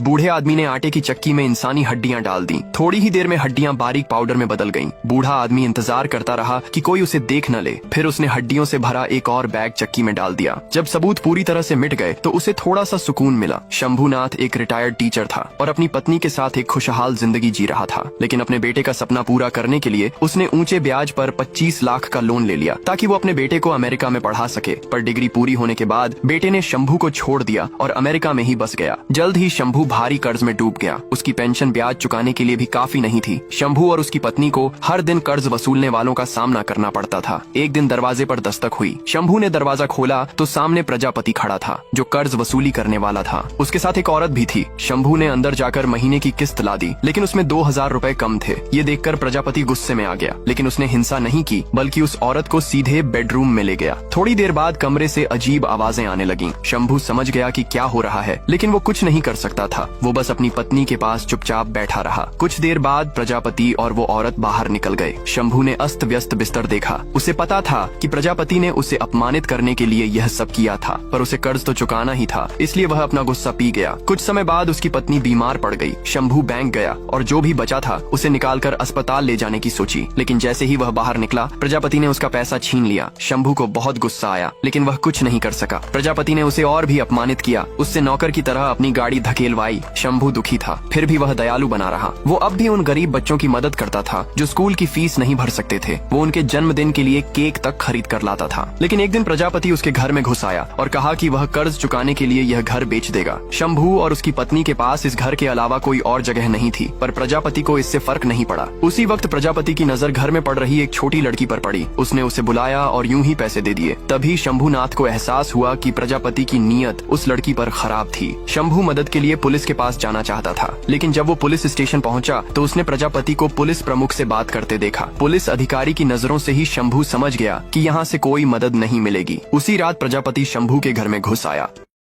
बूढ़े आदमी ने आटे की चक्की में इंसानी हड्डियां डाल दी। थोड़ी ही देर में हड्डियां बारीक पाउडर में बदल गईं। बूढ़ा आदमी इंतजार करता रहा कि कोई उसे देख न ले। फिर उसने हड्डियों से भरा एक और बैग चक्की में डाल दिया। जब सबूत पूरी तरह से मिट गए तो उसे थोड़ा सा सुकून मिला। शंभूनाथ एक रिटायर्ड टीचर था और अपनी पत्नी के साथ एक खुशहाल जिंदगी जी रहा था। लेकिन अपने बेटे का सपना पूरा करने के लिए उसने ऊंचे ब्याज पर 25 लाख का लोन ले लिया ताकि वो अपने बेटे को अमेरिका में पढ़ा सके। पर डिग्री पूरी होने के बाद बेटे ने शंभू को छोड़ दिया और अमेरिका में ही बस गया। जल्द ही शंभू भारी कर्ज में डूब गया। उसकी पेंशन ब्याज चुकाने के लिए भी काफी नहीं थी। शंभू और उसकी पत्नी को हर दिन कर्ज वसूलने वालों का सामना करना पड़ता था। एक दिन दरवाजे पर दस्तक हुई। शंभू ने दरवाजा खोला तो सामने प्रजापति खड़ा था जो कर्ज वसूली करने वाला था। उसके साथ एक औरत भी थी। शंभू ने अंदर जाकर महीने की किस्त ला दी लेकिन उसमें 2000 रुपए कम थे। ये देखकर प्रजापति गुस्से में आ गया लेकिन उसने हिंसा नहीं की बल्कि उस औरत को सीधे बेडरूम में ले गया। थोड़ी देर बाद कमरे से अजीब आवाजें आने लगीं। शंभू समझ गया कि क्या हो रहा है लेकिन वो कुछ नहीं कर सकता था। वो बस अपनी पत्नी के पास चुपचाप बैठा रहा। कुछ देर बाद प्रजापति और वो औरत बाहर निकल गए। शंभू ने अस्त व्यस्त बिस्तर देखा। उसे पता था कि प्रजापति ने उसे अपमानित करने के लिए यह सब किया था पर उसे कर्ज तो चुकाना ही था, इसलिए वह अपना गुस्सा पी गया। कुछ समय बाद उसकी पत्नी बीमार पड़ गई। शंभू बैंक गया और जो भी बचा था उसे निकालकर अस्पताल ले जाने की सोची लेकिन जैसे ही वह बाहर निकला प्रजापति ने उसका पैसा छीन लिया। शंभू को बहुत गुस्सा आया लेकिन वह कुछ नहीं कर सका। प्रजापति ने उसे और भी अपमानित किया। उससे नौकर की तरह अपनी गाड़ी धकेलवाई। शंभू दुखी था फिर भी वह दयालु बना रहा। वो अब भी उन गरीब बच्चों की मदद करता था जो स्कूल की फीस नहीं भर सकते थे। वो उनके जन्मदिन के लिए केक तक खरीद कर लाता था। लेकिन एक दिन प्रजापति उसके घर में घुस आया और कहा कि वह कर्ज चुकाने के लिए यह घर बेच देगा। शंभू और उसकी पत्नी के पास इस घर के अलावा कोई और जगह नहीं थी पर प्रजापति को इससे फर्क नहीं पड़ा। उसी वक्त प्रजापति की नजर घर में पड़ रही एक छोटी लड़की पर पड़ी। उसने उसे बुलाया और यूं ही पैसे दे दिए। तभी शंभूनाथ को एहसास हुआ कि प्रजापति की नीयत उस लड़की पर खराब थी। शंभू मदद के लिए पुलिस के पास जाना चाहता था लेकिन जब वो पुलिस स्टेशन पहुंचा तो उसने प्रजापति को पुलिस प्रमुख से बात करते देखा। पुलिस अधिकारी की नजरों से ही शंभू समझ गया कि यहाँ से कोई मदद नहीं मिलेगी। उसी रात प्रजापति शंभू के घर में घुस आया।